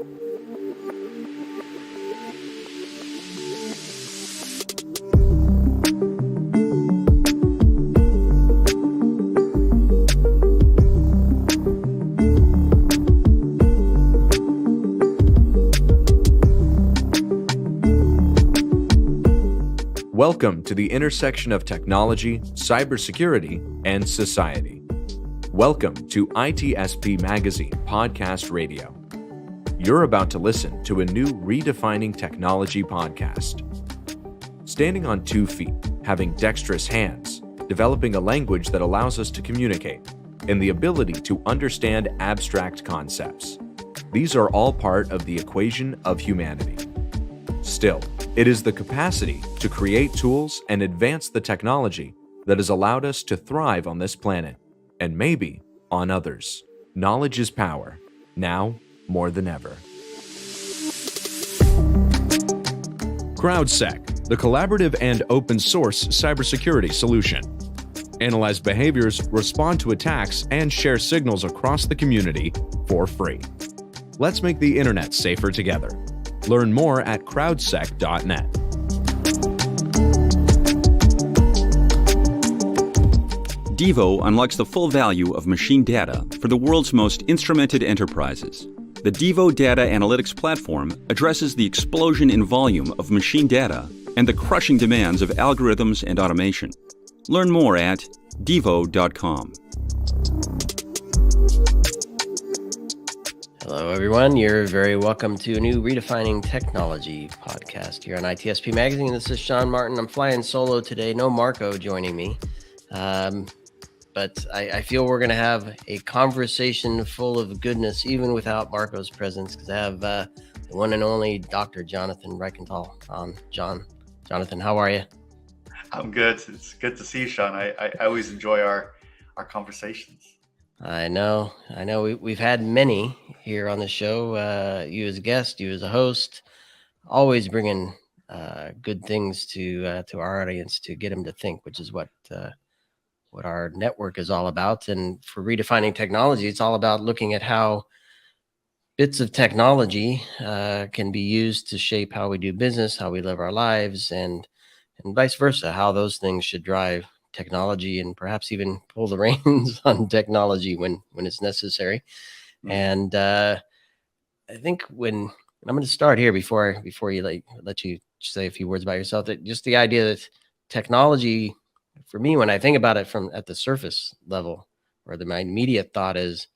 Welcome to the intersection of technology, cybersecurity, and society. Welcome to ITSPmagazine Podcast Radio. You're about to listen to a new Redefining Technology podcast. Standing on 2 feet, having dexterous hands, developing a language that allows us to communicate, and the ability to understand abstract concepts. These are all part of the equation of humanity. Still, it is the capacity to create tools and advance the technology that has allowed us to thrive on this planet, and maybe on others. Knowledge is power, now more than ever. CrowdSec, the collaborative and open source cybersecurity solution. Analyze behaviors, respond to attacks, and share signals across the community for free. Let's make the internet safer together. Learn more at crowdsec.net. Devo unlocks the full value of machine data for the world's most instrumented enterprises. The Devo Data Analytics Platform addresses the explosion in volume of machine data and the crushing demands of algorithms and automation. Learn more at devo.com. Hello, everyone. You're very welcome to a new Redefining Technology podcast here on ITSP Magazine. This is Sean Martin. I'm flying solo today. No Marco joining me. But I feel we're going to have a conversation full of goodness, even without Marco's presence, because I have the one and only Dr. Jonathan Reichental on. Jonathan, how are you? I'm good. It's good to see you, Sean. I always enjoy our conversations. I know. We've had many here on the show. You as a guest, you as a host, always bringing good things to our audience to get them to think, which is what our network is all about. And for Redefining Technology, it's all about looking at how bits of technology can be used to shape how we do business, how we live our lives, and vice versa, how those things should drive technology and perhaps even pull the reins on technology when it's necessary. And I think when I'm going to start here before you let you say a few words about yourself, that just the idea that technology, for me, when I think about it from at the surface level, or my immediate thought is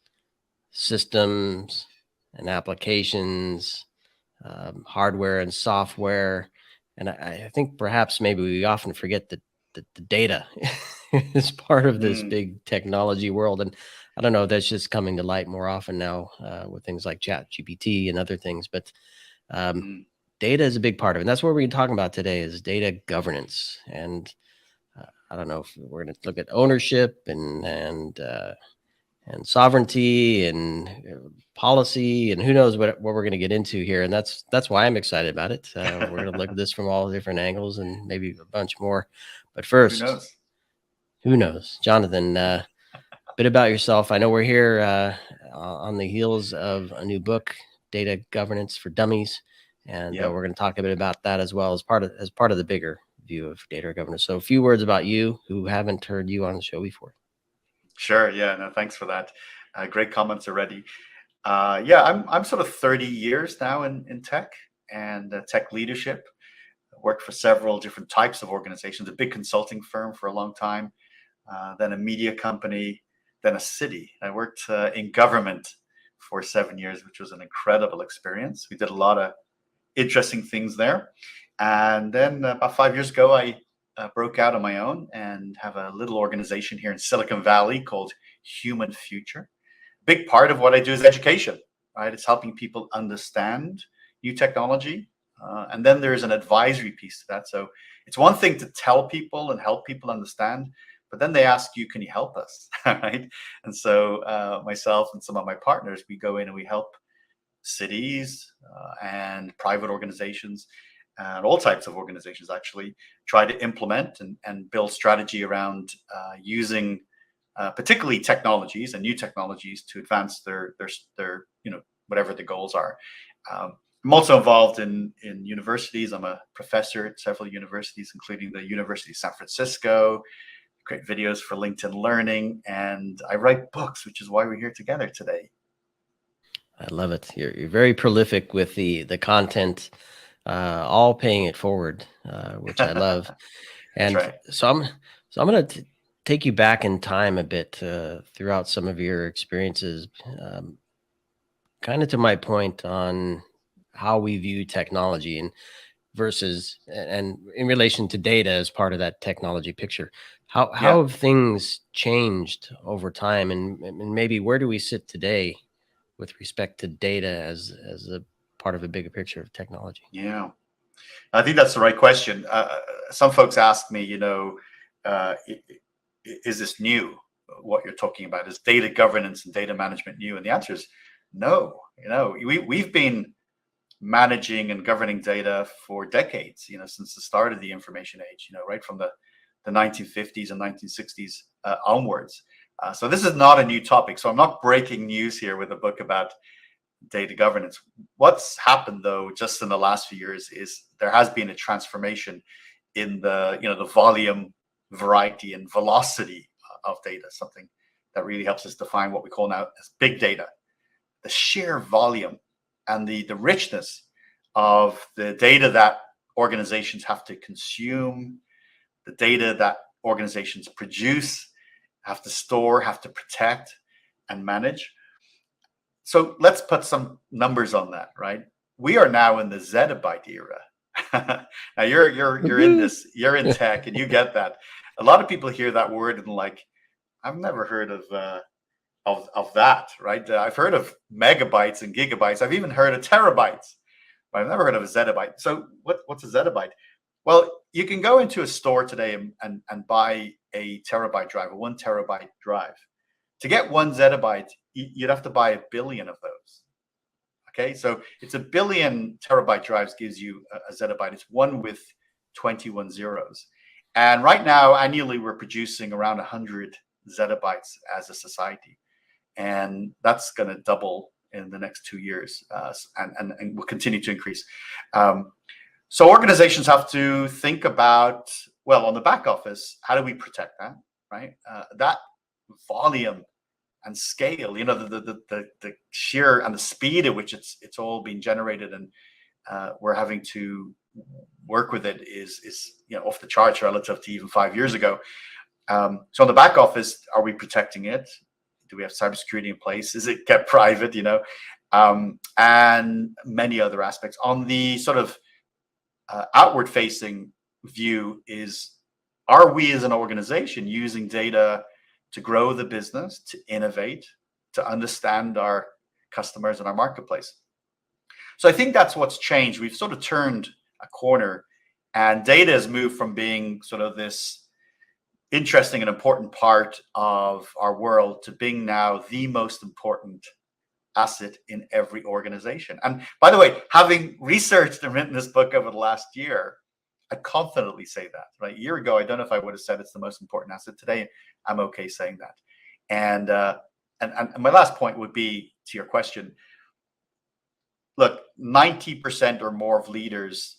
systems and applications, hardware and software. And I think perhaps maybe we often forget that the data is part of this big technology world. And I don't know, that's just coming to light more often now with things like ChatGPT and other things. But data is a big part of it. And that's what we're talking about today is data governance. And I don't know if we're going to look at ownership and sovereignty and policy and who knows what we're going to get into here. And that's why I'm excited about it. We're going to look at this from all different angles and maybe a bunch more. But first, who knows? Jonathan, a bit about yourself. I know we're here on the heels of a new book, Data Governance for Dummies. And we're going to talk a bit about that as well as part of the bigger view of data governance. So a few words about you who haven't heard you on the show before. Sure. Yeah. No, thanks for that. Great comments already. I'm sort of 30 years now in tech and tech leadership. I worked for several different types of organizations, a big consulting firm for a long time, then a media company, then a city. I worked in government for 7 years, which was an incredible experience. We did a lot of interesting things there. And then about 5 years ago, I broke out on my own and have a little organization here in Silicon Valley called Human Future. Big part of what I do is education, right? It's helping people understand new technology. And then there's an advisory piece to that. So it's one thing to tell people and help people understand, but then they ask you, can you help us? Right? And so myself and some of my partners, we go in and we help cities and private organizations and all types of organizations actually try to implement and build strategy around using particularly technologies and new technologies to advance their whatever the goals are. I'm also involved in universities. I'm a professor at several universities, including the University of San Francisco. Create videos for LinkedIn Learning, and I write books, which is why we're here together today. I love it. You're very prolific with the content, all paying it forward, which I love. That's And right. so I'm going to take you back in time a bit throughout some of your experiences, kind of to my point on how we view technology and versus and in relation to data as part of that technology picture. How Yeah. have things changed over time, and maybe where do we sit today with respect to data as a part of a bigger picture of technology? Yeah. I think that's the right question. Some folks ask me, is this new? What you're talking about, is data governance and data management new? And the answer is no. We've been managing and governing data for decades. Since the start of the information age. Right from the 1950s and 1960s onwards. So this is not a new topic. So I'm not breaking news here with a book about data governance. What's happened though, just in the last few years, is there has been a transformation in the volume, variety, and velocity of data. Something that really helps us define what we call now as big data. The sheer volume and the richness of the data that organizations have to consume, the data that organizations produce, have to store, have to protect, and manage. So let's put some numbers on that, right? We are now in the zettabyte era. Now you're in this, you're in tech, and you get that. A lot of people hear that word and like, I've never heard of that, right? I've heard of megabytes and gigabytes. I've even heard of terabytes, but I've never heard of a zettabyte. So what's a zettabyte? Well, you can go into a store today and buy a terabyte drive, a 1 terabyte drive. To get 1 zettabyte, you'd have to buy 1 billion of those. Okay, so it's 1 billion terabyte drives gives you a zettabyte. It's 1 with 21 zeros. And right now, annually, we're producing around 100 zettabytes as a society. And that's going to double in the next 2 years and will continue to increase. So organizations have to think about, well, on the back office, how do we protect that, right? That volume and scale, the sheer and the speed at which it's all being generated, and we're having to work with it is off the charts relative to even 5 years ago. So on the back office, are we protecting it? Do we have cybersecurity in place? Is it kept private? And many other aspects. On the sort of outward-facing view is, are we as an organization using data to grow the business, to innovate, to understand our customers and our marketplace? So I think that's what's changed. We've sort of turned a corner, and data has moved from being sort of this interesting and important part of our world to being now the most important asset in every organization. And by the way, having researched and written this book over the last year, I confidently say that. Right, a year ago, I don't know if I would have said it's the most important asset. Today, I'm okay saying that. And my last point would be to your question. Look, 90% or more of leaders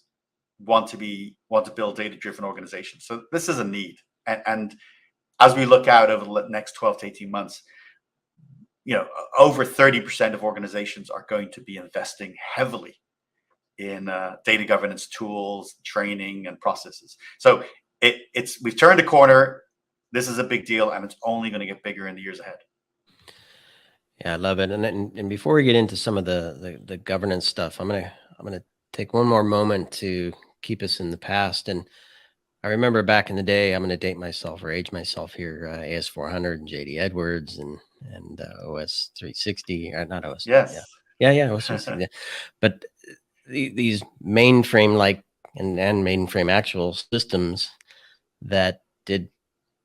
want to build data-driven organizations. So this is a need. And as we look out over the next 12 to 18 months, over 30% of organizations are going to be investing heavily in data governance tools, training, and processes. So we've turned a corner. This is a big deal, and it's only going to get bigger in the years ahead. Yeah, I love it. And before we get into some of the governance stuff, I'm gonna take one more moment to keep us in the past. And I remember back in the day, I'm going to date myself or age myself here, AS400 and JD Edwards and OS 360, not OS. Yes. Yeah, OS 360. Yeah. But these mainframe-like and mainframe actual systems that did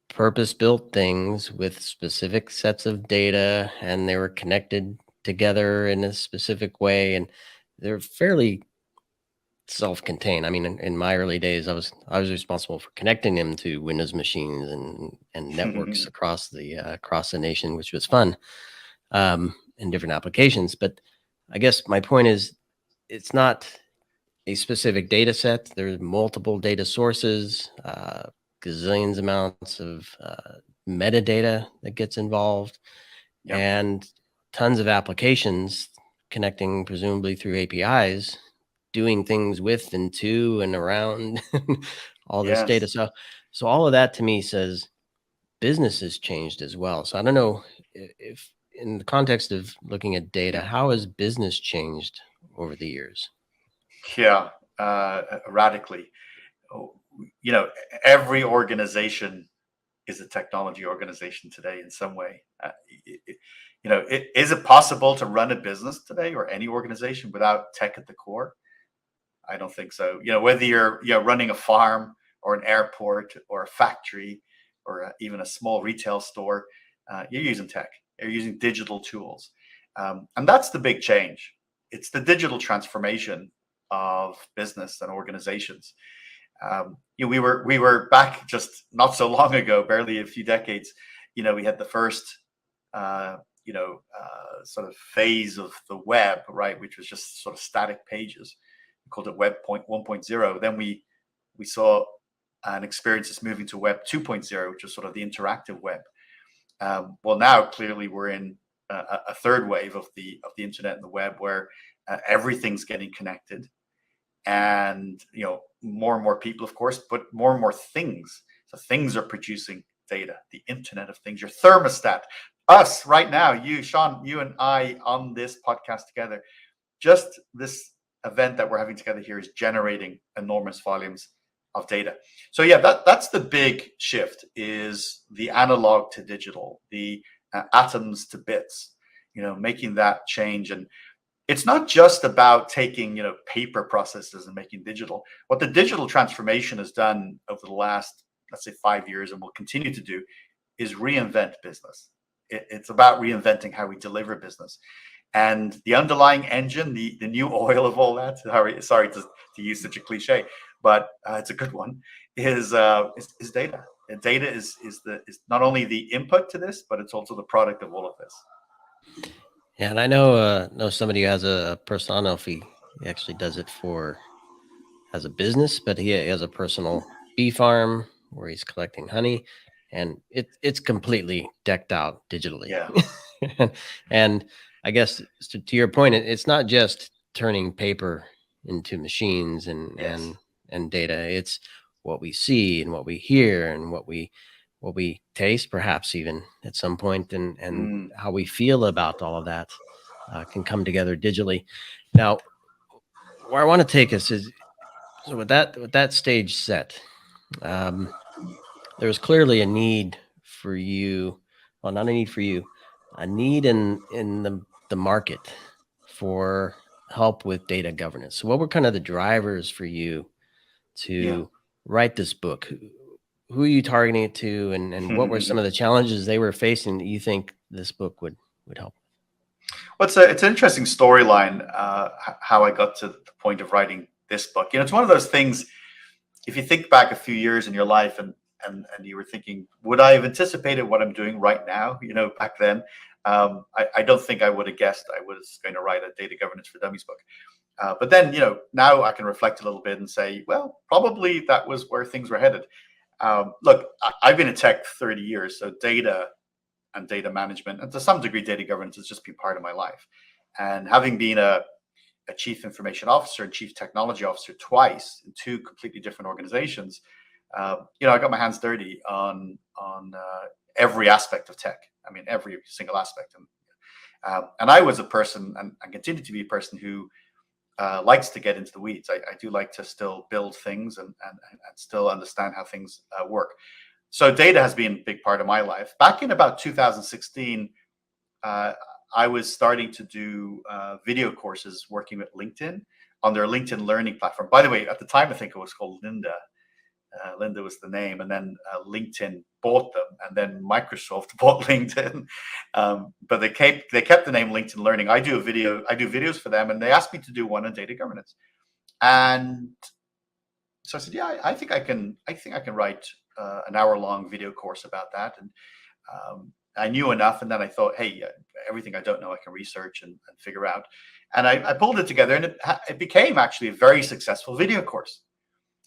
purpose-built things with specific sets of data, and they were connected together in a specific way, and they're fairly self-contained. I mean, in my early days, I was responsible for connecting them to Windows machines and networks across the nation, which was fun, in different applications. But I guess my point is, it's not a specific data set. There's multiple data sources, gazillions amounts of metadata that gets involved, Yep. and tons of applications connecting presumably through APIs, doing things with and to and around all this data. Yes. So all of that to me says business has changed as well. So I don't know if in the context of looking at data, how has business changed over the years? Yeah, radically. Oh, every organization is a technology organization today in some way. Is it possible to run a business today or any organization without tech at the core? I don't think so. Whether you're running a farm or an airport or a factory or even a small retail store, you're using tech. You're using digital tools, and that's the big change. It's the digital transformation of business and organizations. We were back just not so long ago, barely a few decades. We had the first sort of phase of the web, right, which was just sort of static pages. We called it Web 1.0. Then we saw an experiences moving to Web 2.0, which is sort of the interactive web. Well, now clearly we're in a third wave of the internet and the web, where everything's getting connected, and more and more people, of course, but more and more things. So things are producing data. The Internet of Things, your thermostat, us right now, you, Sean, you and I on this podcast together. Just this event that we're having together here is generating enormous volumes of data. So yeah, that's the big shift, is the analog to digital, the atoms to bits, making that change. And it's not just about taking, paper processes and making digital. What the digital transformation has done over the last, let's say, 5 years, and will continue to do, is reinvent business. It's about reinventing how we deliver business. And the underlying engine, the new oil of all that, sorry to use such a cliche, but it's a good one, is data. And data is not only the input to this, but it's also the product of all of this. Yeah, and I know somebody who has a personal. I don't know if he actually does it as a business, but he has a personal bee farm where he's collecting honey, and it's completely decked out digitally. Yeah. And I guess to your point, it's not just turning paper into machines and Yes. and data. It's what we see and what we hear and what we taste, perhaps even at some point, and how we feel about all of that can come together digitally. Now, where I want to take us is, so with that stage set, there's clearly a need for you. Well, not a need for you, a need in the market for help with data governance. So what were kind of the drivers for you to write this book? Who are you targeting it to, and what were some of the challenges they were facing that you think this book would help? Well, it's an interesting storyline, how I got to the point of writing this book. It's one of those things, if you think back a few years in your life and you were thinking, would I have anticipated what I'm doing right now, back then? I don't think I would have guessed I was going to write a data governance for dummies book. But then, now I can reflect a little bit and say, well, probably that was where things were headed. Look, I've been in tech 30 years, so data and data management, and to some degree, data governance has just been part of my life. And having been a chief information officer and chief technology officer twice in two completely different organizations, I got my hands dirty on every aspect of tech. I mean, every single aspect. And I was a person, and continue to be a person, who likes to get into the weeds. I do like to still build things and still understand how things work. So data has been a big part of my life. Back in about 2016, I was starting to do video courses working with LinkedIn on their LinkedIn learning platform. By the way, at the time, I think it was called Lynda. Lynda was the name, and then LinkedIn bought them, and then Microsoft bought LinkedIn. But they kept the name LinkedIn Learning. I do videos for them, and they asked me to do one on data governance. And so I said, yeah, I think I can write an hour-long video course about that. And I knew enough, and then I thought, hey, everything I don't know, I can research and figure out. And I pulled it together, and it became actually a very successful video course.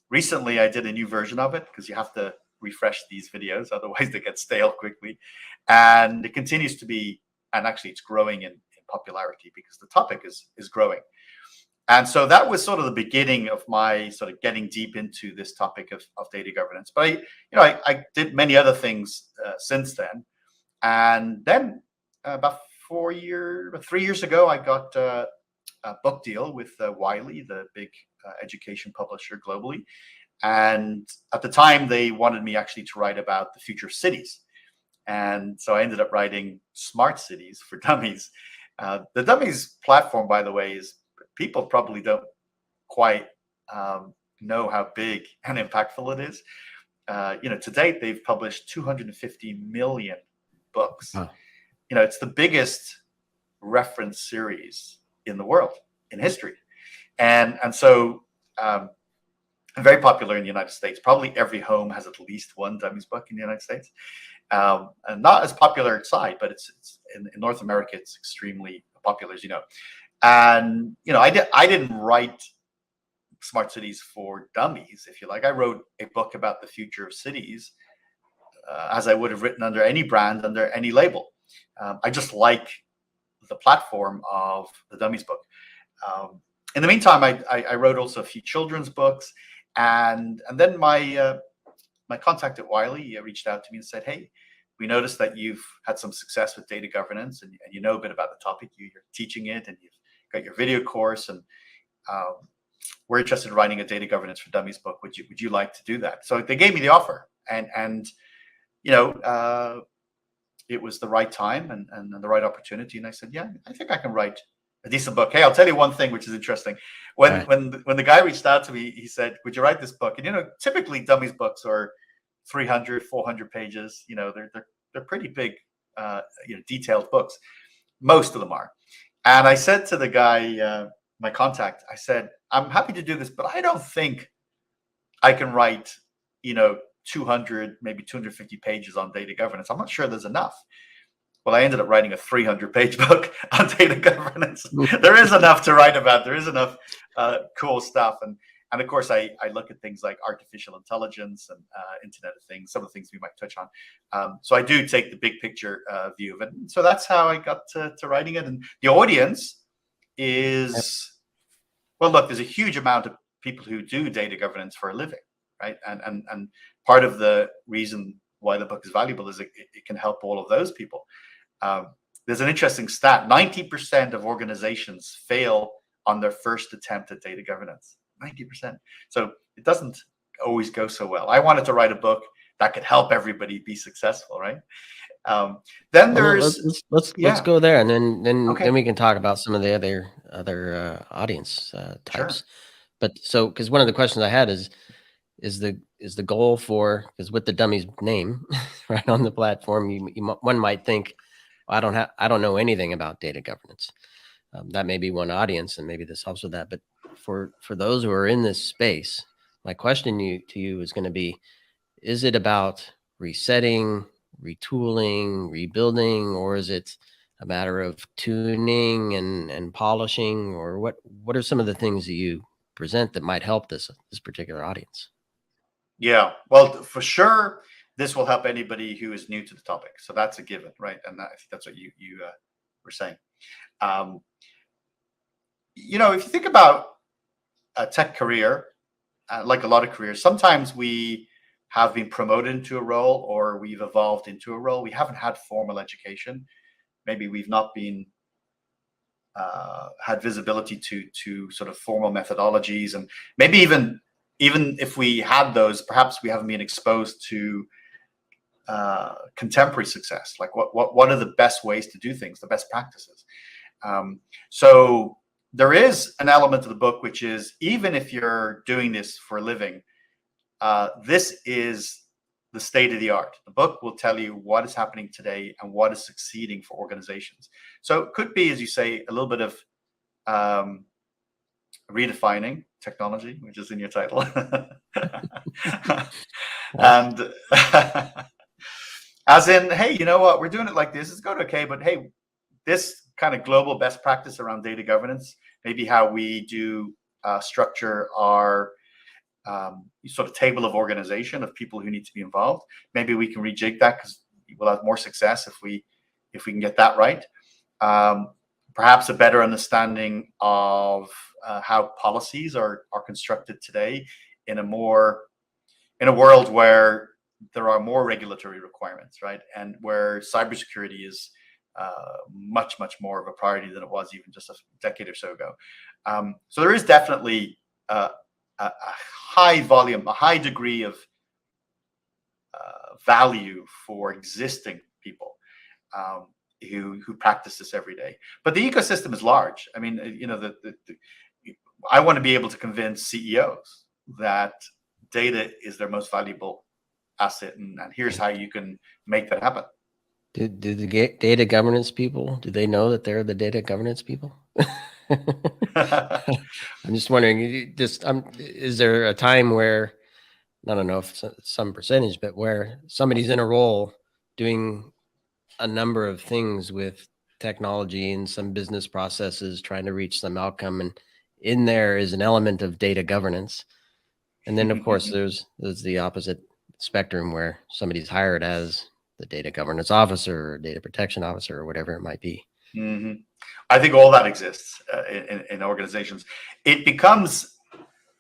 Recently, I did a new version of it because you have to refresh these videos, otherwise they get stale quickly. And it continues to be, and actually it's growing in popularity because the topic is growing. And so that was sort of the beginning of my sort of getting deep into this topic of data governance. But I did many other things since then. And then about 3 years ago, I got a book deal with Wiley, the big education publisher globally. And at the time, they wanted me actually to write about the future of cities. And so I ended up writing Smart Cities for Dummies. The Dummies platform, by the way, is people probably don't quite know how big and impactful it is. To date, they've published 250 million books. Huh. It's the biggest reference series in the world, in history. And so very popular in the United States. Probably every home has at least one Dummies book in the United States. And not as popular outside, but it's in North America, it's extremely popular, as you know. And I didn't write Smart Cities for Dummies, if you like. I wrote a book about the future of cities, as I would have written under any brand, under any label. I just like the platform of the Dummies book. In the meantime, I wrote also a few children's books, and then my contact at Wiley reached out to me and said, "Hey, we noticed that you've had some success with data governance, and you know a bit about the topic. You're teaching it, and you've got your video course, and we're interested in writing a data governance for Dummies book. Would you like to do that?" So they gave me the offer, and it was the right time and the right opportunity. And I said, "Yeah, I think I can write a decent book." Hey, I'll tell you one thing which is interesting. When the guy reached out to me, he said, "Would you write this book?" And typically Dummies books are 300, 400 pages. They're pretty big, detailed books. Most of them are. And I said to the guy, my contact, I said, "I'm happy to do this, but I don't think I can write, 200, maybe 250 pages on data governance. I'm not sure there's enough." Well, I ended up writing a 300-page book on data governance. There is enough to write about. There is enough cool stuff. And of course, I look at things like artificial intelligence and Internet of Things, some of the things we might touch on. So I do take the big picture view of it. And so that's how I got to writing it. And the audience is, well, look, there's a huge amount of people who do data governance for a living, right? And part of the reason why the book is valuable is it can help all of those people. There's an interesting stat: 90% of organizations fail on their first attempt at data governance. 90%. So it doesn't always go so well. I wanted to write a book that could help everybody be successful, right? Then there's let's go there, and then we can talk about some of the other audience types. Sure. But so, because one of the questions I had is the goal for, because with the Dummies name right on the platform, one might think, well, I don't know anything about data governance. That may be one audience, and maybe this helps with that. But for those who are in this space, my question to you is going to be: is it about resetting, retooling, rebuilding, or is it a matter of tuning and polishing, or what are some of the things that you present that might help this particular audience? Yeah, well, for sure, this will help anybody who is new to the topic. So that's a given, right? And I think that's what you were saying. If you think about a tech career, like a lot of careers, sometimes we have been promoted into a role, or we've evolved into a role. We haven't had formal education. Maybe we've not been had visibility to sort of formal methodologies, and maybe even if we had those, perhaps we haven't been exposed to contemporary success. Like what are the best ways to do things, the best practices? So there is an element of the book which is, even if you're doing this for a living, this is the state of the art. The book will tell you what is happening today and what is succeeding for organizations. So it could be, as you say, a little bit of redefining technology, which is in your title. And as in, hey, you know what, we're doing it like this, it's going okay, but hey, this kind of global best practice around data governance, maybe how we do structure our sort of table of organization of people who need to be involved. Maybe we can rejig that, because we'll have more success if we can get that right. Perhaps a better understanding of how policies are constructed today in a world where there are more regulatory requirements, right? And where cybersecurity is much more of a priority than it was even just a decade or so ago. So there is definitely a high volume, a high degree of value for existing people who practice this every day. But the ecosystem is large. I mean, I want to be able to convince CEOs that data is their most valuable asset, and here's how you can make that happen. Do the data governance people, do they know that they're the data governance people? I'm just wondering, is there a time where, I don't know if some percentage, but where somebody's in a role doing a number of things with technology and some business processes, trying to reach some outcome, and in there is an element of data governance. And then of course there's the opposite spectrum where somebody's hired as the data governance officer or data protection officer or whatever it might be. Mm-hmm. I think all that exists in organizations. It becomes,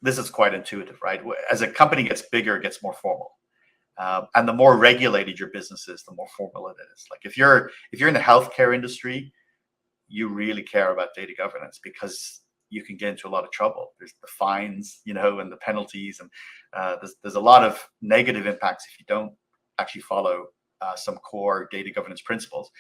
this is quite intuitive, right? As a company gets bigger, it gets more formal. And the more regulated your business is, the more formal it is. Like if you're in the healthcare industry, you really care about data governance, because you can get into a lot of trouble. There's the fines, and the penalties, and there's a lot of negative impacts if you don't actually follow some core data governance principles.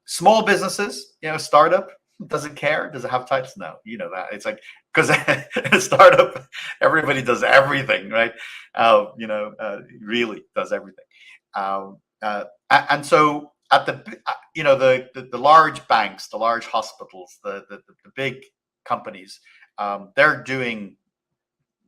Small businesses, startup, doesn't care. Does it have types? No, that. It's like, because a startup, everybody does everything, right? Really does everything. And so at the large banks, the large hospitals, the big companies, they're doing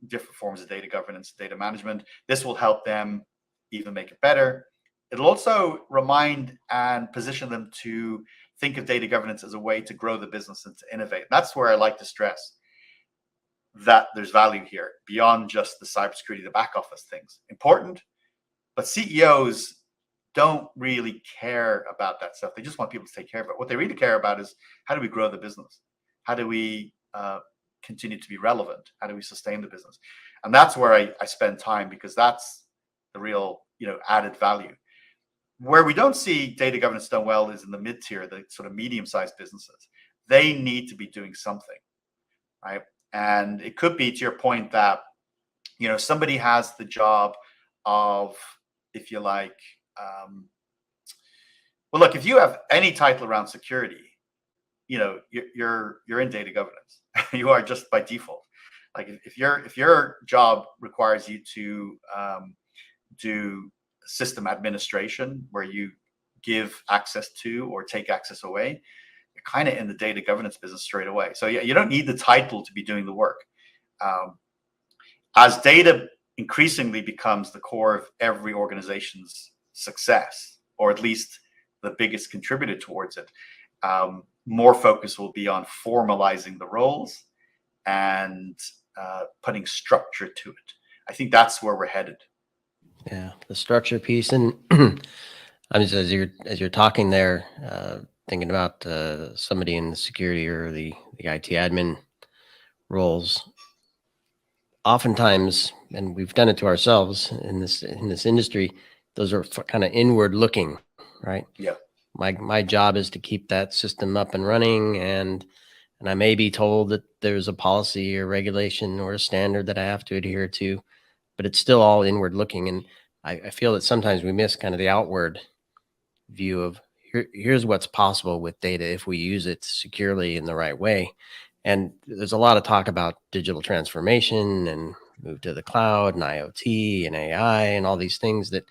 different forms of data governance, data management. This will help them even make it better. It'll also remind and position them to think of data governance as a way to grow the business and to innovate. That's where I like to stress that there's value here beyond just the cybersecurity, the back office things. Important, but CEOs don't really care about that stuff. They just want people to take care of it. What they really care about is, how do we grow the business? How do we continue to be relevant? How do we sustain the business? And that's where I spend time, because that's the real added value. Where we don't see data governance done well is in the mid-tier, the sort of medium-sized businesses. They need to be doing something, right? And it could be, to your point, that somebody has the job of, if you like, well, look, if you have any title around security, you're in data governance. You are, just by default. Like if your job requires you to do system administration, where you give access to or take access away, you're kind of in the data governance business straight away. So yeah, you don't need the title to be doing the work. As data increasingly becomes the core of every organization's success, or at least the biggest contributor towards it, more focus will be on formalizing the roles and putting structure to it. I think that's where we're headed. Yeah, the structure piece. And I'm just, as you're talking there, thinking about somebody in the security or the IT admin roles. Oftentimes, and we've done it to ourselves in this industry, those are kind of inward looking, right? Yeah. My job is to keep that system up and running, and I may be told that there's a policy or regulation or a standard that I have to adhere to, but it's still all inward looking. And I feel that sometimes we miss kind of the outward view of here's what's possible with data if we use it securely in the right way. And there's a lot of talk about digital transformation and move to the cloud and IoT and AI and all these things, that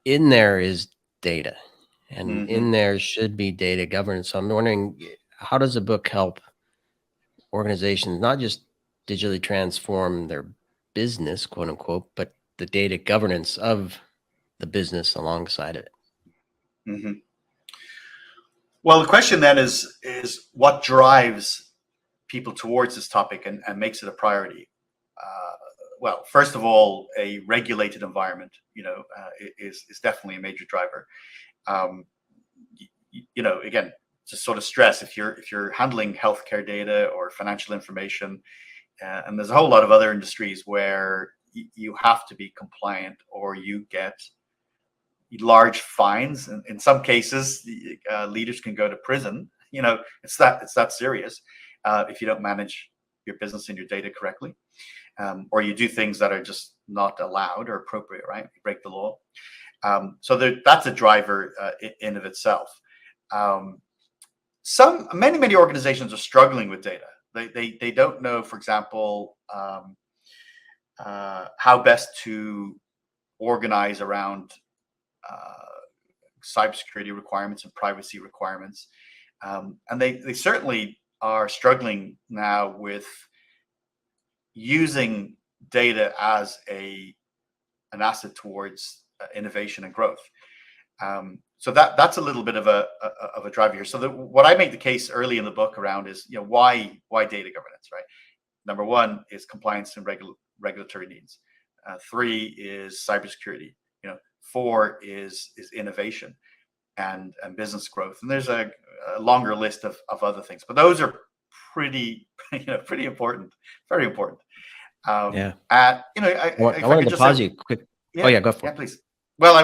in there is data, and in there should be data governance. So I'm wondering, how does a book help organizations not just digitally transform their business, quote unquote, but the data governance of the business alongside it? Well, the question then is what drives people towards this topic and makes it a priority? Well, first of all, a regulated environment, is definitely a major driver. Again, to sort of stress, if you're handling healthcare data or financial information, and there's a whole lot of other industries where you have to be compliant or you get large fines. In some cases, leaders can go to prison. It's that serious if you don't manage your business and your data correctly, or you do things that are just not allowed or appropriate, right? You break the law. So that's a driver in of itself. Many organizations are struggling with data. They don't know, for example, how best to organize around cybersecurity requirements and privacy requirements, and they certainly are struggling now with using data as an asset towards innovation and growth. So that's a little bit of a driver here. So what I make the case early in the book around is, why data governance, right? Number one is compliance and regulatory needs. 3 is cybersecurity. 4 is innovation and business growth. And there's a longer list of other things, but those are pretty important, very important. Yeah. I wanted to pause you quick. Yeah, oh yeah, go for yeah, it. please. Well,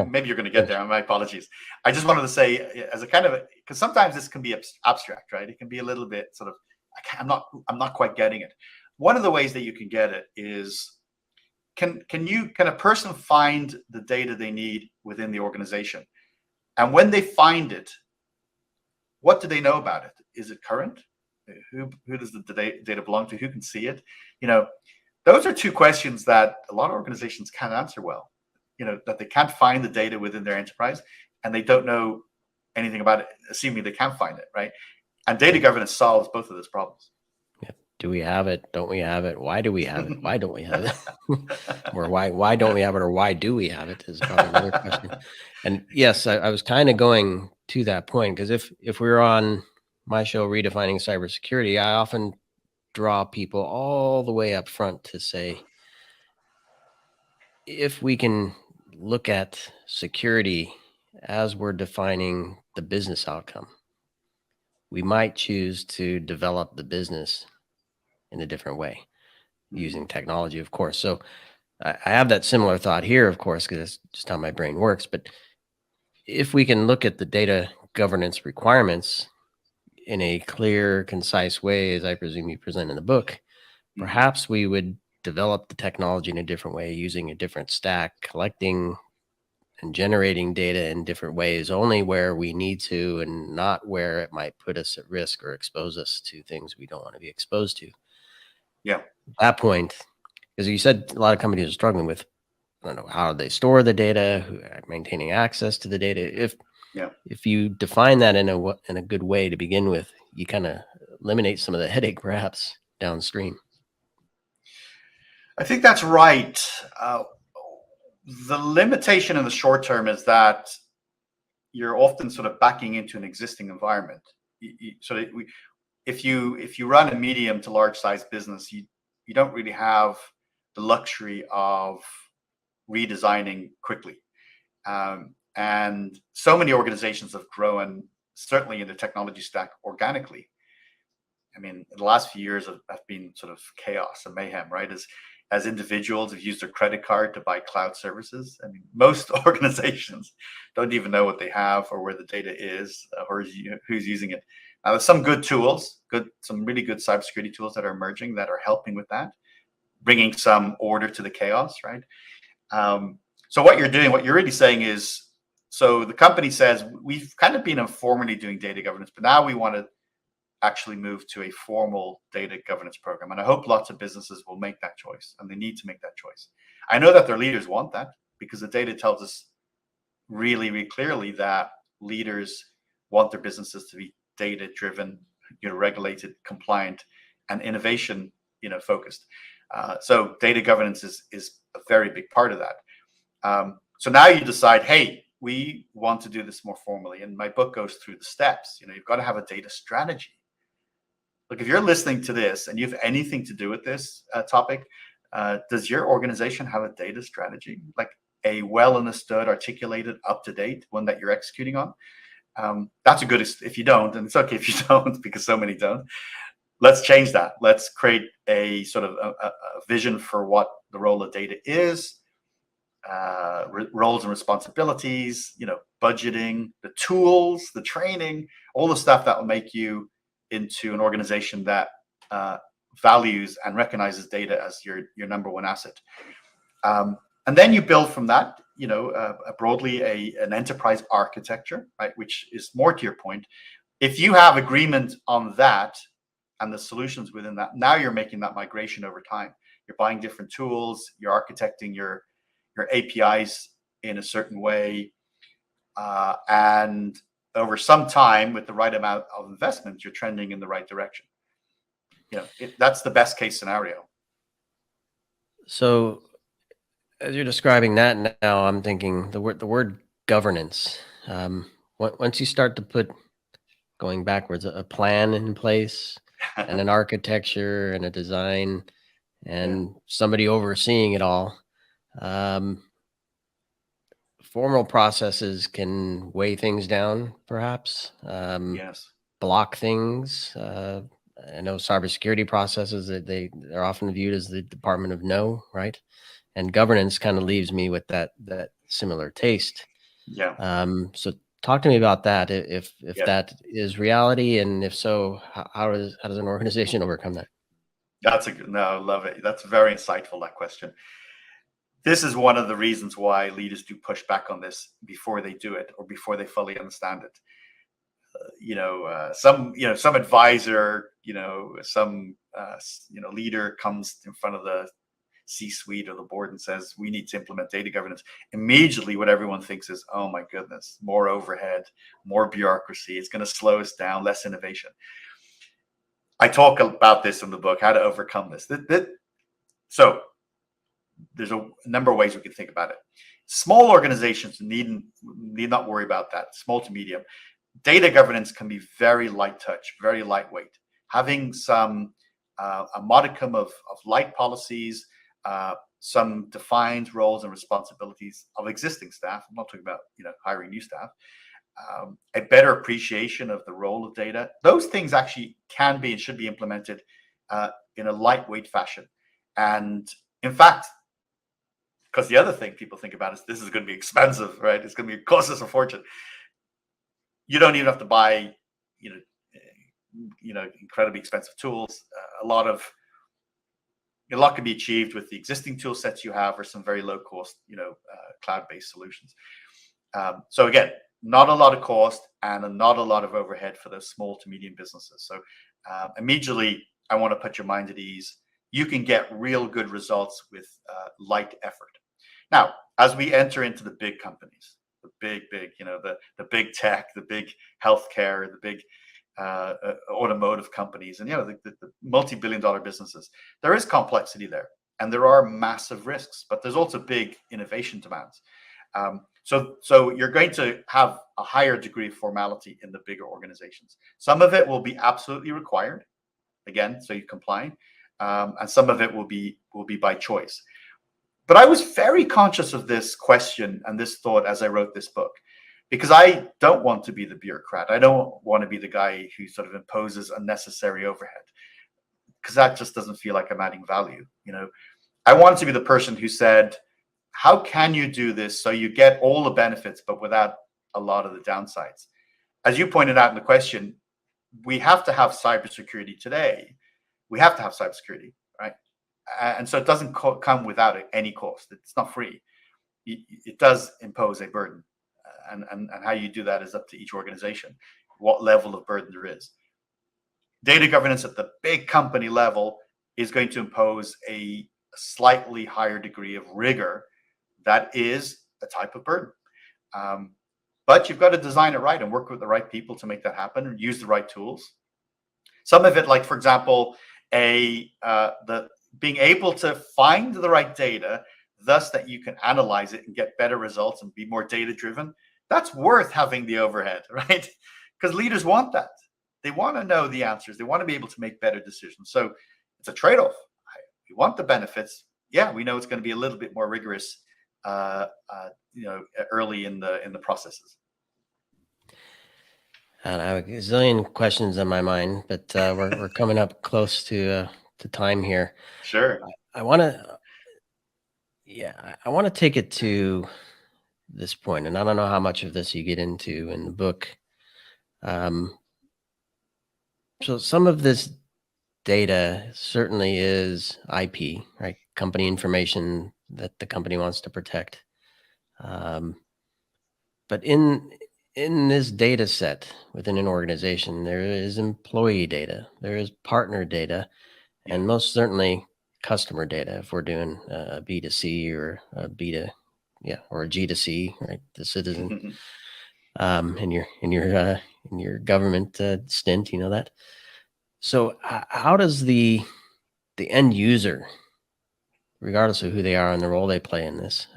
maybe you're going to get there. My apologies. I just wanted to say, as a kind of, because sometimes this can be abstract, right? It can be a little bit sort of, I'm not quite getting it. One of the ways that you can get it is, can a person find the data they need within the organization? And when they find it, what do they know about it? Is it current? Who does the data belong to? Who can see it? Those are 2 questions that a lot of organizations can't answer well. That they can't find the data within their enterprise, and they don't know anything about it, assuming they can find it, right? And data governance solves both of those problems. Yeah. Do we have it? Don't we have it? Why do we have it? Why don't we have it? Or why don't we have it? Or why do we have it is probably another question. And yes, I was kind of going to that point, because if we were on my show, Redefining Cybersecurity, I often draw people all the way up front to say, if we can look at security as we're defining the business outcome, we might choose to develop the business in a different way, using technology, of course. So I have that similar thought here, of course, because that's just how my brain works. But if we can look at the data governance requirements in a clear, concise way, as I presume you present in the book, perhaps we would develop the technology in a different way, using a different stack, collecting and generating data in different ways, only where we need to, and not where it might put us at risk or expose us to things we don't want to be exposed to. Yeah. At that point, because you said a lot of companies are struggling with, I don't know, how they store the data, who are maintaining access to the data. If you define that in a good way to begin with, you kind of eliminate some of the headache perhaps downstream. I think that's right. The limitation in the short term is that you're often sort of backing into an existing environment. If you run a medium to large size business, you don't really have the luxury of redesigning quickly. And so many organizations have grown, certainly in the technology stack, organically. I mean, the last few years have been sort of chaos and mayhem, right? As individuals have used their credit card to buy cloud services. I mean, most organizations don't even know what they have or where the data is or who's using it. Now, there's some good tools, some really good cybersecurity tools that are emerging that are helping with that, bringing some order to the chaos, right? So what you're doing, what you're really saying is, so the company says, we've kind of been informally doing data governance, but now we want to actually move to a formal data governance program. And I hope lots of businesses will make that choice, and they need to make that choice. I know that their leaders want that, because the data tells us really, really clearly that leaders want their businesses to be data driven, regulated, compliant, and innovation, focused. So data governance is a very big part of that. So now you decide, hey, we want to do this more formally, and my book goes through the steps. You've got to have a data strategy. Look, if you're listening to this and you have anything to do with this topic, does your organization have a data strategy, like a well understood, articulated, up to date one that you're executing on? That's a good. If you don't, and it's okay if you don't, because so many don't. Let's change that. Let's create a sort of a vision for what the role of data is, roles and responsibilities, budgeting, the tools, the training, all the stuff that will make you into an organization that values and recognizes data as your number one asset. And then you build from that, broadly an enterprise architecture, right? Which is more to your point. If you have agreement on that and the solutions within that, now you're making that migration over time. You're buying different tools, you're architecting your APIs in a certain way, and over some time, with the right amount of investment, you're trending in the right direction. That's the best case scenario. So, as you're describing that now, I'm thinking the word governance. Once you start to put, going backwards, a plan in place and an architecture and a design and somebody overseeing it all, formal processes can weigh things down, perhaps. Yes. Block things. I know cybersecurity processes, they're often viewed as the Department of No, right? And governance kind of leaves me with that similar taste. Yeah. So talk to me about that. If that is reality, and if so, how does an organization overcome that? I love it. That's very insightful, that question. This is one of the reasons why leaders do push back on this before they do it or before they fully understand it. Some advisor, some leader comes in front of the C-suite or the board and says, we need to implement data governance. Immediately what everyone thinks is, oh my goodness, more overhead, more bureaucracy. It's going to slow us down, less innovation. I talk about this in the book, how to overcome this. So there's a number of ways we can think about it. Small organizations need not worry about that. Small to medium. Data governance can be very light touch, very lightweight. Having some a modicum of light policies, some defined roles and responsibilities of existing staff. I'm not talking about hiring new staff. A better appreciation of the role of data. Those things actually can be and should be implemented in a lightweight fashion. And in fact, because the other thing people think about is this is going to be expensive, right? It's going to cost us a fortune. You don't even have to buy, incredibly expensive tools. A lot can be achieved with the existing tool sets you have, or some very low cost, cloud-based solutions. So again, not a lot of cost and not a lot of overhead for those small to medium businesses. So immediately, I want to put your mind at ease. You can get real good results with light effort. Now, as we enter into the big companies, the big, the big tech, the big healthcare, the big automotive companies, and the multi-billion-dollar businesses, there is complexity there, and there are massive risks, but there's also big innovation demands. So you're going to have a higher degree of formality in the bigger organizations. Some of it will be absolutely required, again, so you comply, and some of it will be by choice. But I was very conscious of this question and this thought as I wrote this book, because I don't want to be the bureaucrat. I don't want to be the guy who sort of imposes unnecessary overhead, because that just doesn't feel like I'm adding value. I wanted to be the person who said, how can you do this so you get all the benefits, but without a lot of the downsides? As you pointed out in the question, we have to have cybersecurity today. We have to have cybersecurity, right? And so it doesn't come without any cost. It's not free. It does impose a burden. And how you do that is up to each organization, what level of burden there is. Data governance at the big company level is going to impose a slightly higher degree of rigor. That is a type of burden. But you've got to design it right and work with the right people to make that happen, and use the right tools. Some of it, like, for example, the being able to find the right data, thus that you can analyze it and get better results and be more data driven. that's worth having the overhead, right? Because leaders want that. They want to know the answers. They want to be able to make better decisions. So it's a trade-off. We want the benefits. Yeah, we know it's going to be a little bit more rigorous, early in the processes. And I have a zillion questions on my mind, but we're coming up close to time here. Sure. I want to take it to this point, and I don't know how much of this you get into in the book. So some of this data certainly is IP, right? Company information that the company wants to protect. But in this data set within an organization, there is employee data, there is partner data, and most certainly customer data if we're doing a B2C or a or a G2C, right? The citizen. In your government stint, you know that. So how does the end user, regardless of who they are and the role they play in this,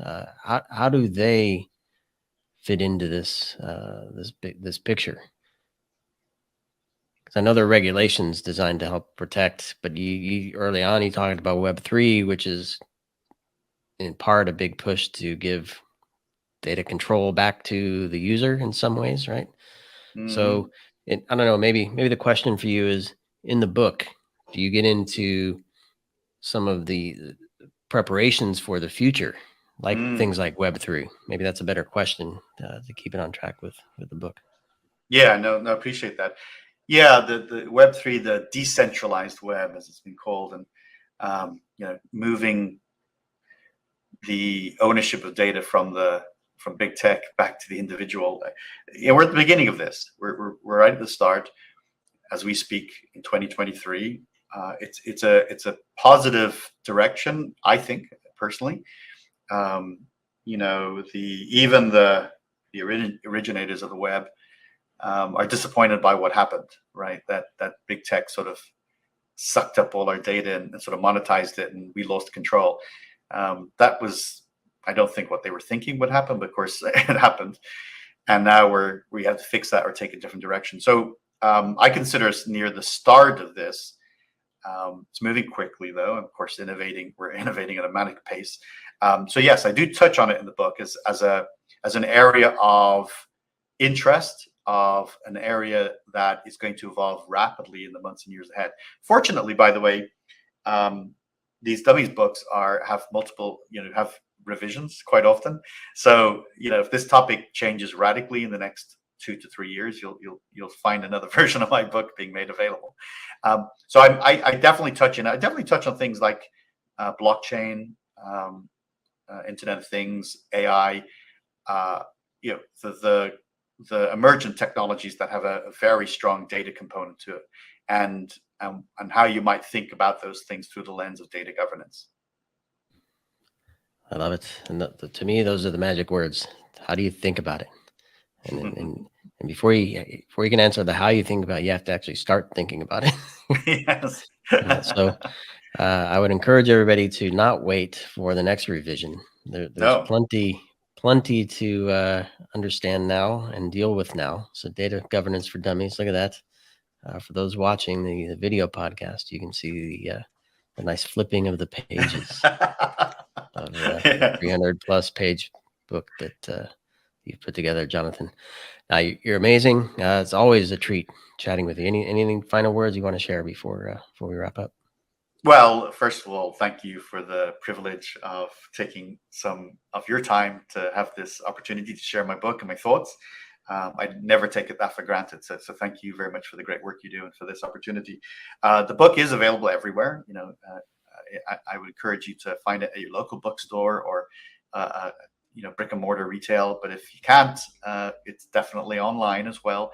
how do they fit into this picture? Because I know there are regulations designed to help protect, but you early on you talked about Web3, which is in part a big push to give data control back to the user in some ways, right? So I don't know, maybe the question for you is, in the book, do you get into some of the preparations for the future, like things like Web3? Maybe that's a better question to keep it on track with the book. Yeah, no, appreciate that. Yeah, the Web3, the decentralized web, as it's been called, and moving the ownership of data from big tech back to the individual. We're at the beginning of this. We're right at the start as we speak in 2023. It's a positive direction, I think, personally. Even the originators of the web are disappointed by what happened, right? That big tech sort of sucked up all our data and sort of monetized it, and we lost control. That was, I don't think, what they were thinking would happen, but of course it happened. And now we have to fix that or take a different direction. So I consider us near the start of this. It's moving quickly, though. And of course, we're innovating at a manic pace. So yes, I do touch on it in the book as an area of interest, of an area that is going to evolve rapidly in the months and years ahead. Fortunately, by the way, these Dummies books have multiple, have revisions quite often. So, if this topic changes radically in the next 2 to 3 years, you'll find another version of my book being made available. So I definitely touch on things like blockchain, Internet of Things, AI, the emergent technologies that have a very strong data component to it, and how you might think about those things through the lens of data governance. I love it. And to me, those are the magic words. How do you think about it? And before you can answer the how you think about it, you have to actually start thinking about it. Yes. So I would encourage everybody to not wait for the next revision. There's plenty to understand now and deal with now. So data governance for dummies. Look at that. For those watching the video podcast, you can see the nice flipping of the pages of 300 plus page book that you've put together, Jonathan. You're amazing. It's always a treat chatting with you. Anything final words you want to share before we wrap up? Well, first of all, thank you for the privilege of taking some of your time to have this opportunity to share my book and my thoughts. I never take that for granted. So thank you very much for the great work you do and for this opportunity. The book is available everywhere. I would encourage you to find it at your local bookstore or brick and mortar retail. But if you can't, it's definitely online as well.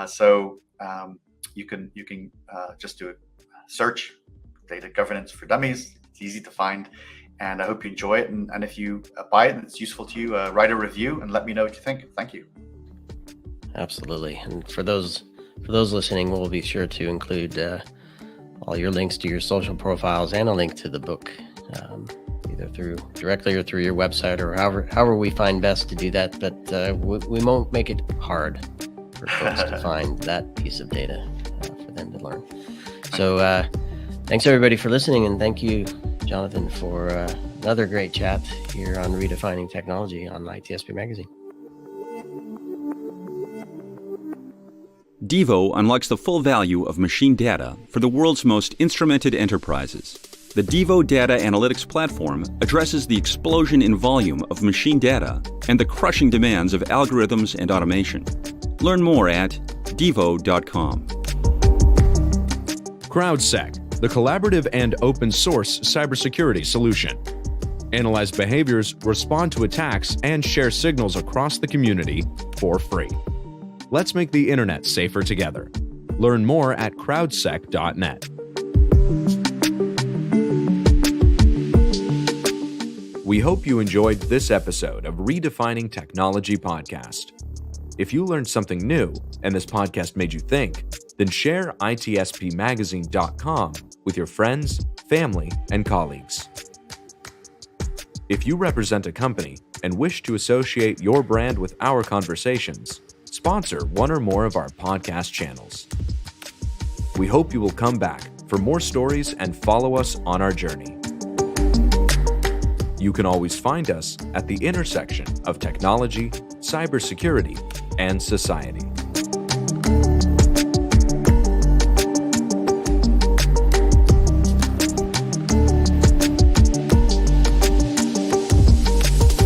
So you can just do a search, Data Governance for Dummies. It's easy to find, and I hope you enjoy it. And if you buy it and it's useful to you, write a review and let me know what you think. Thank you. Absolutely. And for those listening, we'll be sure to include all your links to your social profiles and a link to the book. either through directly or through your website, or however we find best to do that. But we won't make it hard for folks to find that piece of data for them to learn. So thanks everybody for listening, and thank you, Jonathan, for another great chat here on Redefining Technology on ITSP Magazine. Devo unlocks the full value of machine data for the world's most instrumented enterprises. The Devo Data Analytics Platform addresses the explosion in volume of machine data and the crushing demands of algorithms and automation. Learn more at devo.com. CrowdSec, the collaborative and open source cybersecurity solution. Analyze behaviors, respond to attacks, and share signals across the community for free. Let's make the internet safer together. Learn more at crowdsec.net. We hope you enjoyed this episode of Redefining Technology podcast. If you learned something new and this podcast made you think, then share ITSPmagazine.com with your friends, family, and colleagues. If you represent a company and wish to associate your brand with our conversations, sponsor one or more of our podcast channels. We hope you will come back for more stories and follow us on our journey. You can always find us at the intersection of technology, cybersecurity, and society.